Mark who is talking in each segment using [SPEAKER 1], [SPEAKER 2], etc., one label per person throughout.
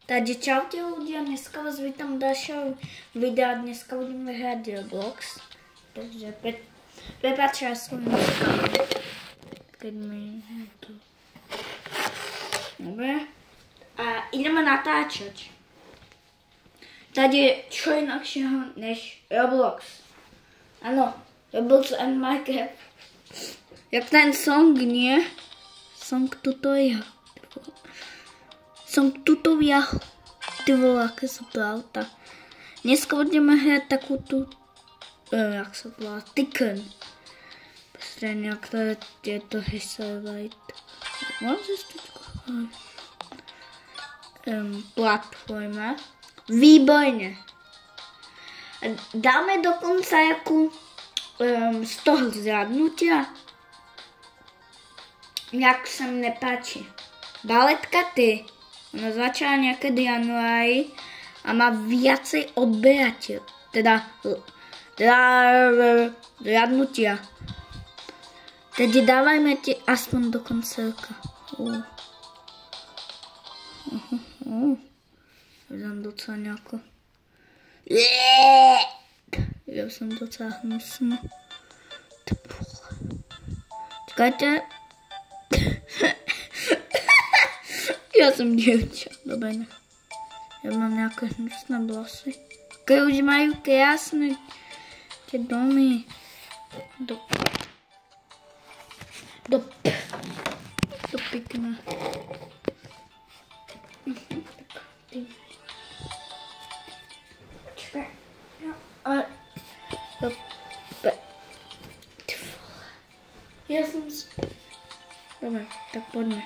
[SPEAKER 1] Takže čaute ľudia, dneska vás vítam ďalšieho videa, dneska budeme hrať Roblox. Takže prepáčte, ja som neskal. Keď mi tu... Dobre. A ideme natáčať. Tady čo inakšieho než Roblox. Áno, Roblox and Minecraft. Jak ten song, nie? Song tutorial. Song tutorial. Ty vole, aké sú pravda. Dneska budeme hrať takú tu... jak sa volá? Ticken. Prostě nějak je to Hyservite. Mám zjistit? Platforma. Výborně. Dáme dokonce jakou z toho zradnutia. Jak se mi nepáči. Baletka ty. Ona začala někdy januári a má viacej odberateľ. Teda zradnutia. Teď dávajme ti aspoň do konce roka. Dám docela nějako. Já jsem docela hnusný. Čekajte. Já jsem děvča. Dobré ne. Já mám nějaké hnusné vlasy. Které už mají krásné ty domy. Do pěkné. Čekaj. Ale... Já jsem si... Dobré, tak pojďme.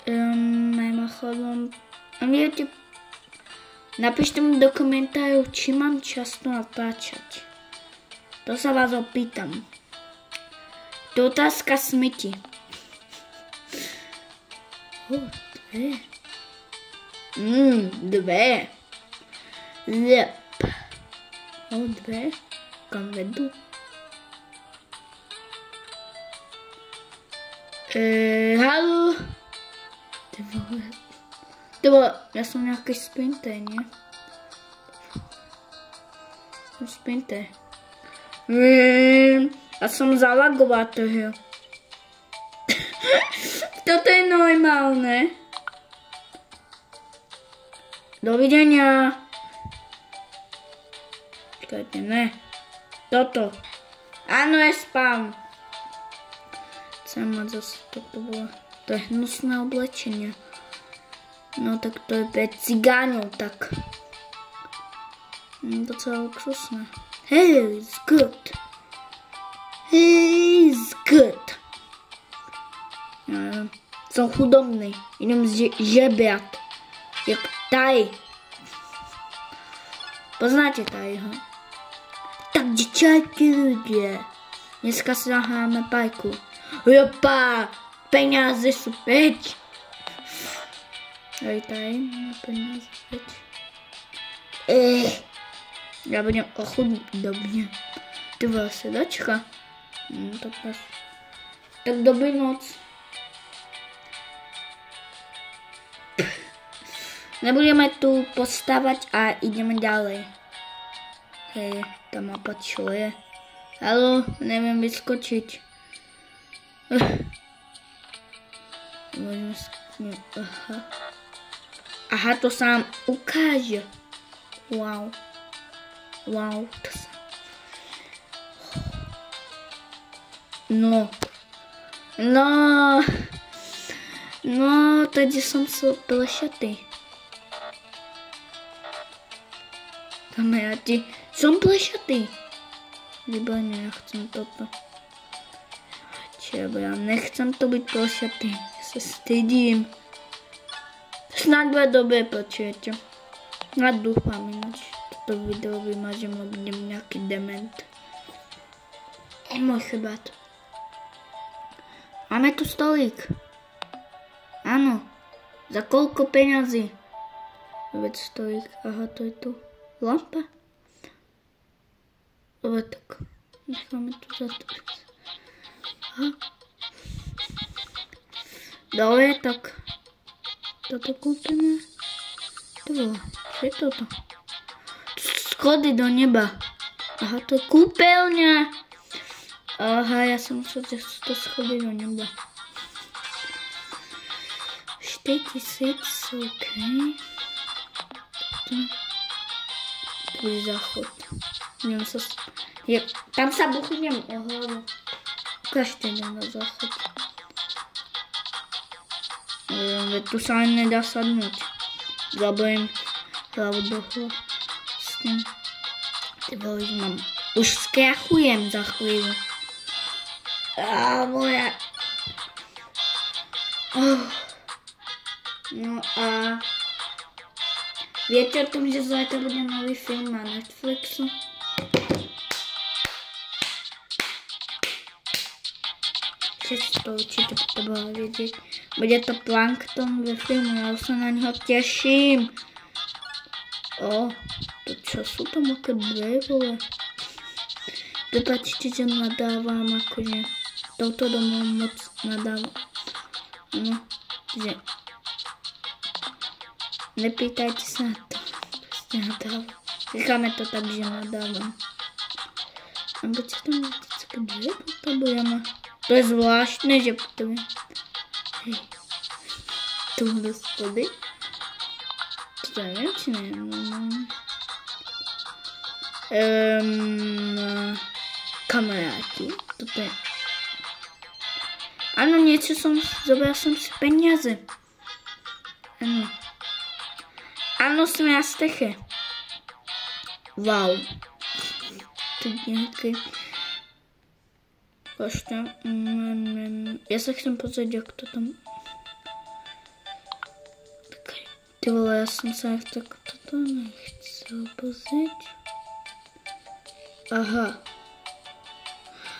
[SPEAKER 1] Mimochodom... Napište mi do komentářů, či mám často natáčať. To se vás opýtam. To je otázka smyti. Dvě. Dvě. Lep. Dvě. Kam vedu? Halo. Ty vole, já jsem nějaký sprinter, ne? Jsem sprinter. Já jsem zalagoval toho. Toto je normálne. Dovidenia. Čekajte, ne. Toto. Áno, je spam. Chcem mať zase toto bolo. To je hnusné oblečenie. No tak to je pre cigáňov, tak. Docela luxusné. Hey, it's good. He's good. Som chudobný. Idem žebrať. Jak taj. Poznáte tajho? Tak čajte ľudia. Dneska si zahráme pajku. Jopa, peňáze sú preč. Aj taj, peňáze preč. Ja budem ochudobne. Ty vole, sedačka. Tak dobrý noc. Nebudeme tu postavať a ideme ďalej. Hej, tá mapa čo je? Haló, neviem vyskočiť. Aha, to sa nám ukáže. Wow. Wow, to sa... No, teď som sa plešatý. Kamaráti, som plešatý. Výborně, ja chcem toto. Čebo, ja nechcem to byť plešatý. Ja sa stydím. Snad bude dobré, počujete. Ja dúfam, ináč toto video vymažem a budem nejaký dement. Môj chrbát. Máme tu stolík. Áno. Za koľko peňazí? Veď stolík. Aha, to je tu. Lampa? Dobre, tak. Necháme tu zatvoriť. Aha. Dobre, tak. Toto kúpime. To bolo, čo je toto? Schody do neba. Aha, to je kúpeľňa. Aha, ja som myslel, že sú to schody do neba. 4000, OK. Tu je záchod. Tam sa buchnem o hlavu. Ukážte na záchod. Tu sa ani nedá sadnúť. Zabojím hlavu do hlavu s tým. Už skrachujem za chvíľu. Moja. No a viete o tom, že zajtra bude nový film na Netflixu? Všetci to určite potrebovali vedieť. Bude to Plankton ve filmu, ja už sa na neho teším. To čo sú tam aké dve, vole? Prepačte, že nadávam, akože touto domov moc nadávam. No, že nepýtajte sa na to, proste nadávam. Necháme to tak, že nadávam. A buď sa tam vždycky dve potrebujeme. To je zvláštne, že potrebujem. Hej, tu do schody. To neviem, či neviem. Kamaráti, toto je. Áno, niečo zobral som si peniaze. Áno, som ja steche. Wow. To je nejaké. Počkaj. Ja sa chcem pozrieť, ako to tam. Ty vole, ja som sa tak toto nechcel pozrieť. Aha.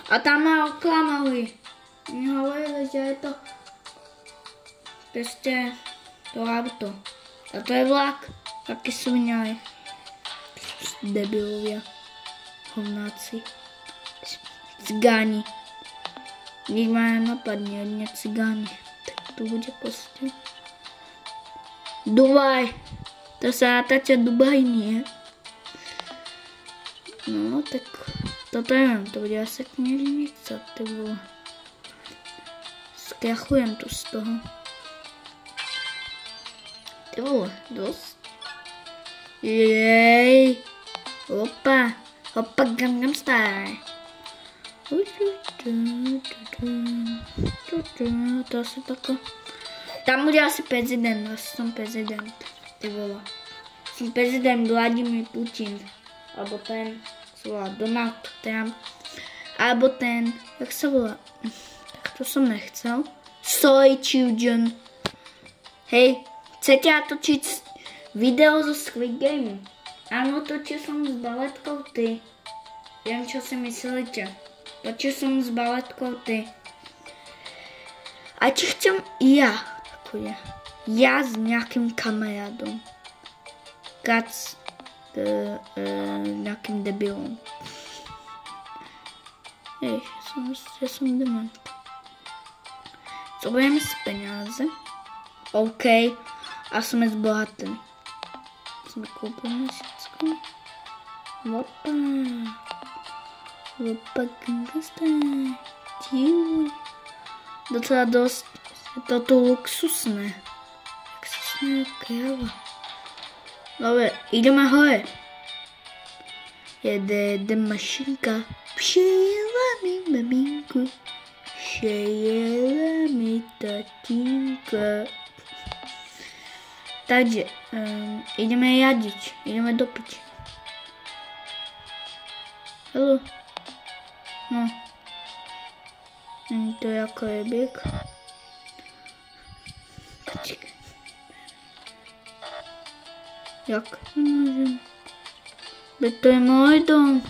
[SPEAKER 1] A tam ma oklamali. Mi hovorili, že je to proste to auto. A to je vlak. Taký sviňaj. Debilovia. Hovnáci. Cigáni. Nič ma nenapadne, jedne cigáni. Tak tu bude proste. Dubaj. To sa táča Dubaj, nie? No, tak toto neviem, to bude asi knižnica, ty vole. Skrachujem tu z toho. Ty vole, dosť. Jej. Opa, Gangnam Style. To asi tako. Tam bude asi prezident, som prezident. Ty vole. Som prezident Vladimír Putin. Alebo ten, sa volá Donald Trump. Alebo ten, jak sa volá? Tak to som nechcel. Soy Children. Hej, chcete natočiť video zo Squid Game? Áno, točil som s baletkou ty. Viem, čo si myslíte. Točil som s baletkou ty. A či chcem ja, akože, ja s nejakým kamarádom. Kac, nejakým debilom. Hej, ja som dement. Zoberieme si peniaze. OK. A sme zbohatili. Sme kúpili všetko. Opa. Opa, Gangnam Style. Docela dosť. Je toto luxusné. Luxusná káva. Dobre, ideme hore. Jede mašinka. Přijela mi maminku. Přijela mi tatínka. Takže, ideme jadiť. Ideme do piči. Hello. No. Není to jako je běh. Jak můžem? To je můj dom.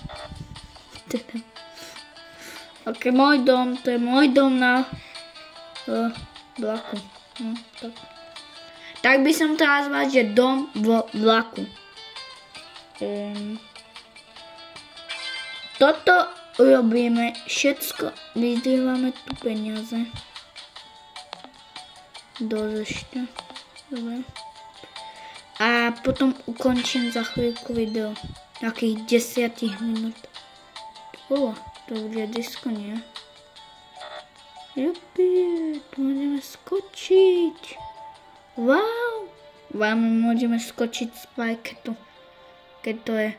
[SPEAKER 1] Ok, můj dom, to je můj dom na vlaku. No, tak. Tak by som to nazval, že dom vo vlaku. Toto urobíme všetko, vyzdvihávame tu peniaze do zešťa. Dobre. A potom ukončím za chvíľku video. Nejakých 10 minút. To bude disko, nie? Jupi, tu môžeme skočiť. Wow. Vám môžeme skočiť z parketu. Keď to je.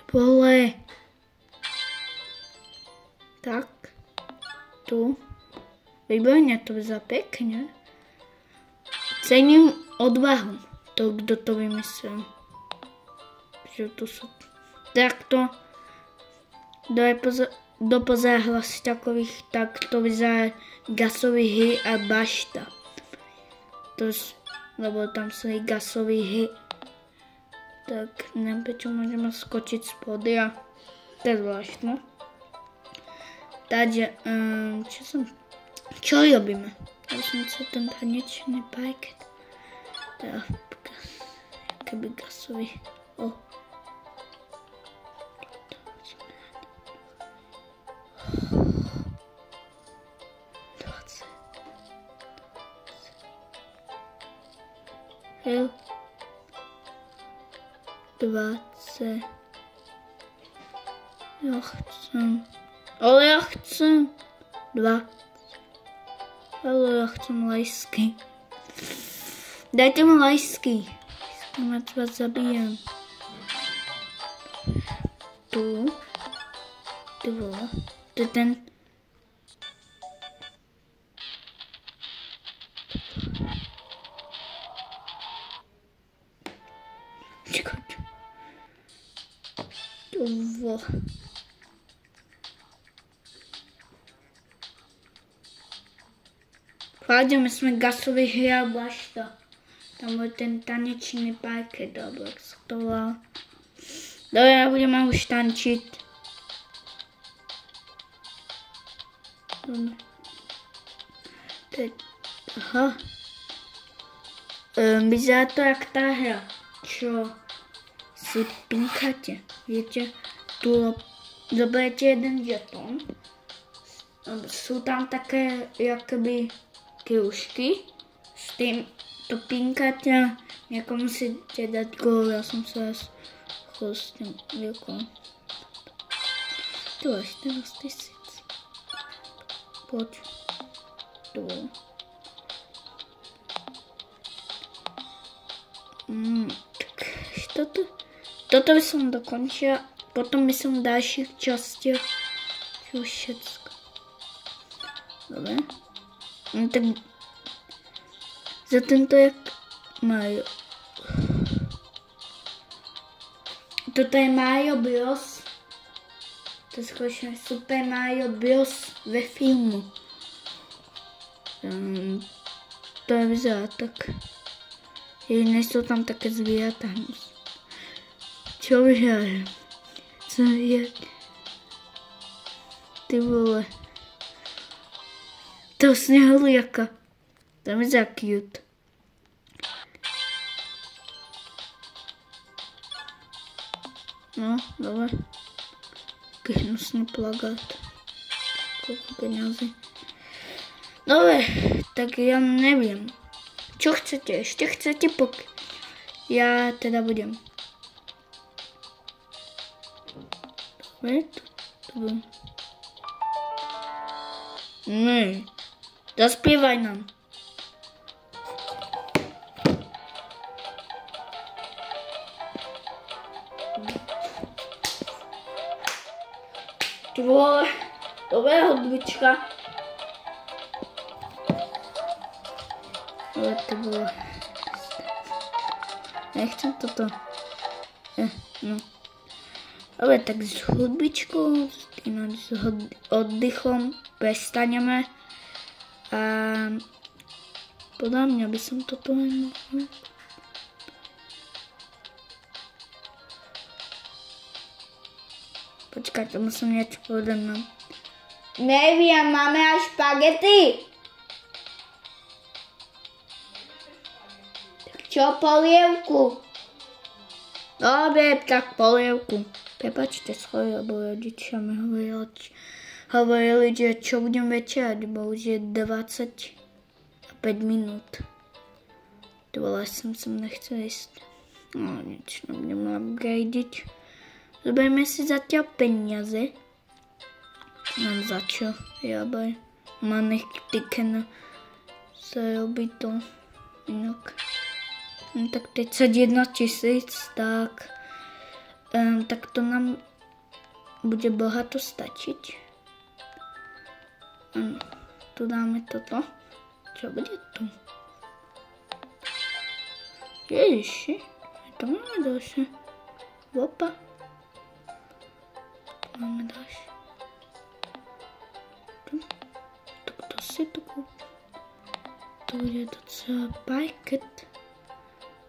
[SPEAKER 1] Vole. Tak. Tu. Výborne, to vyzerá pekne. Cením odvahu. To, kto to vymyslel. Že tu sú takto. Kto pozerá hlasy takových, tak to vyzerá gasový hry a bašta. Lebo tam sú i gasový hry. Tak neviem, prečo môžeme skočiť spodia. To je zvláštne. Takže, čo robíme? Ja som sa ten tanečný parket. Teda, keby gasový. Hej. 20. Ja chcem. Ale ja chcem. 2. Ale ja chcem lajsky. Dajte mi lajsky. Ja vás zabijem. Tu. Ty vole. To je ten. Hľadíme sme gasový hry a bašta. Tam bol ten tanečný parket, alebo jak sa to volá. Dobre, ja budeme už tančiť. Aha. Vyzerá to jak tá hra, čo si pinkáte. Viete, tu zoberiete jeden žetón. Sú tam také, jakoby, kružky. S tým to pinkáte a niekomu musíte dať gól. Ja som sa raz chodil s tým veľkou. Tu až 14 000. Poď. Tu. Tak, toto by som dokončila. Potom by som v ďalších častiach už všetko. Dobre. No tak za tento jak Mario. Toto je Mario Bros. To je skutočne Super Mario Bros. Ve filmu. To je vyzerá tak. Jediné sú tam také zvieratá. Čo vyhrajem? Co je? Ty vole. To snehuliaka. To vyzerá cute. No, dobre. Taký hnusný plagát. Koľko peniazy. Dobre, tak ja neviem. Čo chcete? Ešte chcete ja teda budem. Dobre, to budem. Nie. Zaspievaj nám. Ty vole, dobrá hudbička. Ale to bolo. Nechcem toto. No. Ale tak s hudbičkou, s oddychom prestaneme. A podľa mňa by som toto len mohol. Počkaj, to musím niečo povedať. Neviem, máme aj špagety. Tak čo polievku? Dobre, tak polievku. Prepačte, sorry, lebo rodičia mi hovorili, že čo budem večerať, bo už je 25 minút. Dole som nechcel ísť. No nič, nebudem upgradeiť. Zoberieme si zatiaľ peniaze. Mám za čo, jabaj. Mám nechtyken zarobiť to inak. No tak 31 000, tak to nám bude bohato stačiť. Tu dáme toto. Čo bude tu? Ježiši, to máme ďalšie. Opa. Máme ďalšie. Tak to si tu kúpim. To bude docela parket.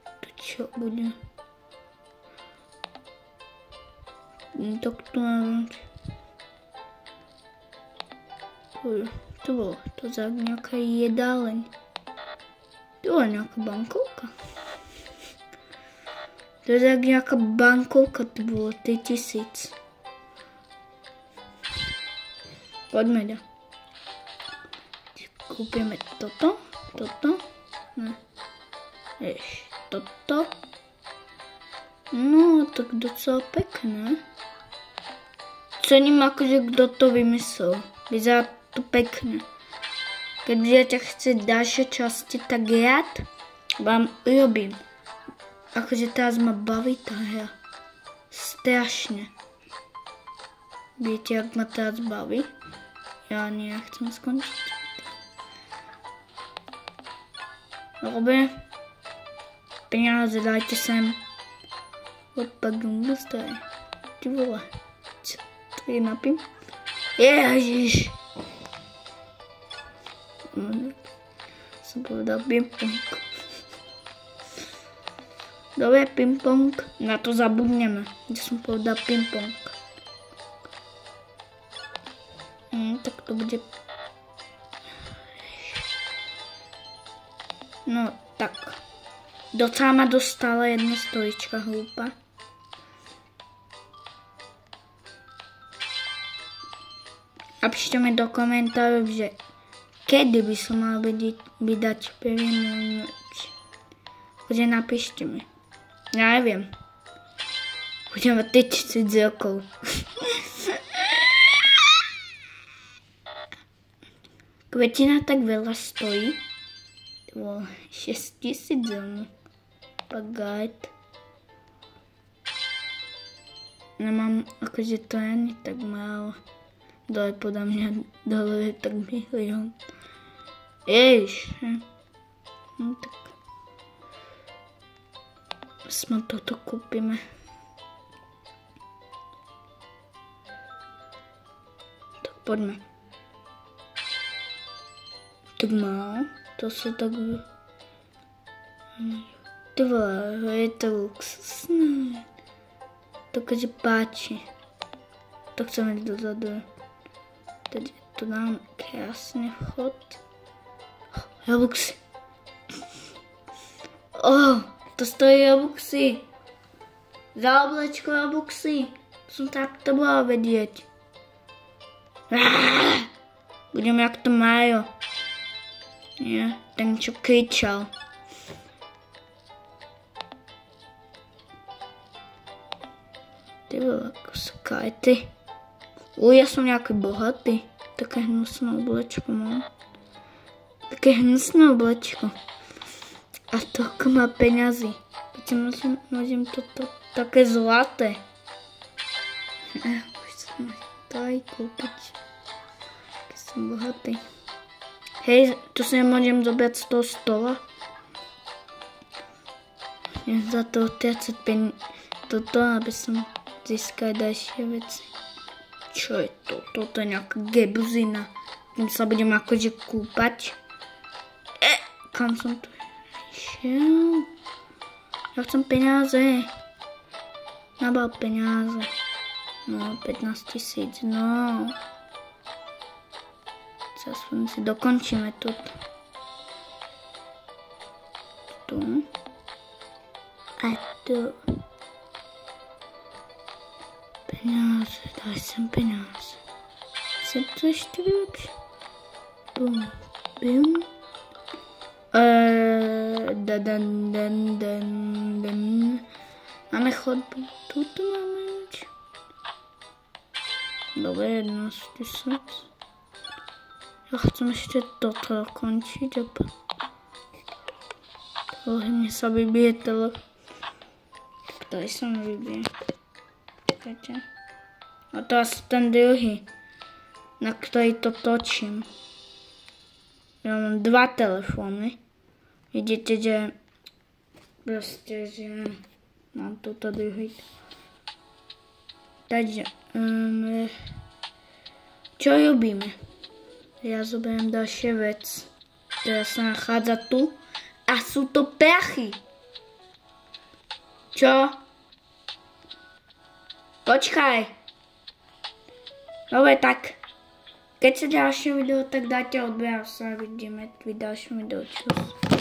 [SPEAKER 1] To čo bude? Tak tu mám. Tu bolo. To za nejaká jedáleň. Tu bola nejaká bankovka. To je tak nejaká bankovka, to bolo 3000. Poďme ďa. Kúpime toto. Ne. Toto. No, tak docela pekné. Cením akože kto to vymyslel. Vyzerá to pekne. Keď budete chcieť ďalšie časti, tak rád vám urobím. Akože teraz ma baví tá hra. Strašne. Viete, jak ma teraz baví? Ja nie, ja chcem skončiť. Dobre. Peniaze dajte sem. Opak dostaj. Ty vole. Čo to je napím? Ježiš. Som povedal ping-pong. Dobre, ping-pong. Na to zabudneme, že som povedal ping-pong. Tak to bude... No, tak. Docela ma dostala jedna stolička hlúpa. A píšte mi do komentárov, že kedy by som mal vydať prvý noc. Takže napíšte mi. Ja neviem. Budem mať 3000 rokov. Kvetina tak veľa stojí. To bolo 6000 zónu. Pagát. Nemám, akože to ani tak málo. Dole podľa mňa, dole je tak milión. Ježiš. No tak. Sme toto kúpime. Tak poďme. Tak málo. To sa tak... Ty vole, je to luxusné. To keďže páči. To chceme ísť dozadu. Teď tu dám krásne vchod. Robuxy. To stojí Robuxy. Za oblečko Robuxy. Som takto bola vedieť. Budem jak to Mario. Nie, ten čo kričal. Ty vole, ako sú kajty. Ja som nejaký bohatý. Také hnusné oblečko mám. Také hnusné oblečko. A toľko má peňazí. Keď môžem toto také zlaté. Už som to aj kúpiť. Keď som bohatý. Hej, to si nemôžem zobrať z toho stola. Ja za to otriacať toto, aby som získal ďalšie veci. Čo je to? Toto je nejaká gebuzina. Tým sa budem akože kúpať. Kam som tu išiel? Ja chcem peniaze. Nabal peniaze. No, 15 000, no. Aspoň si dokončíme toto. Tu. A tu. Peníze, daj sem peníze. Chce to ještě vylepšit. Bum, bum. Máme chodbu. Tuto máme nič. Dobre, 11 000. Ja chcem ešte toto dokončiť. Mne sa vybije telefón. Tady sa mi vybije. Počkajte. A to asi ten druhý, na ktorý to točím. Ja mám 2 telefóny. Vidíte, že proste, že mám toto druhý. Takže, čo robíme? Ja zoberiem ďalšie vec, ktorá sa nachádza tu. A sú to prachy. Čo? Počkaj. Dobre, tak. Keď sa ďalšie video, tak dajte odber a sa vidíme v ďalšom videu. Čus.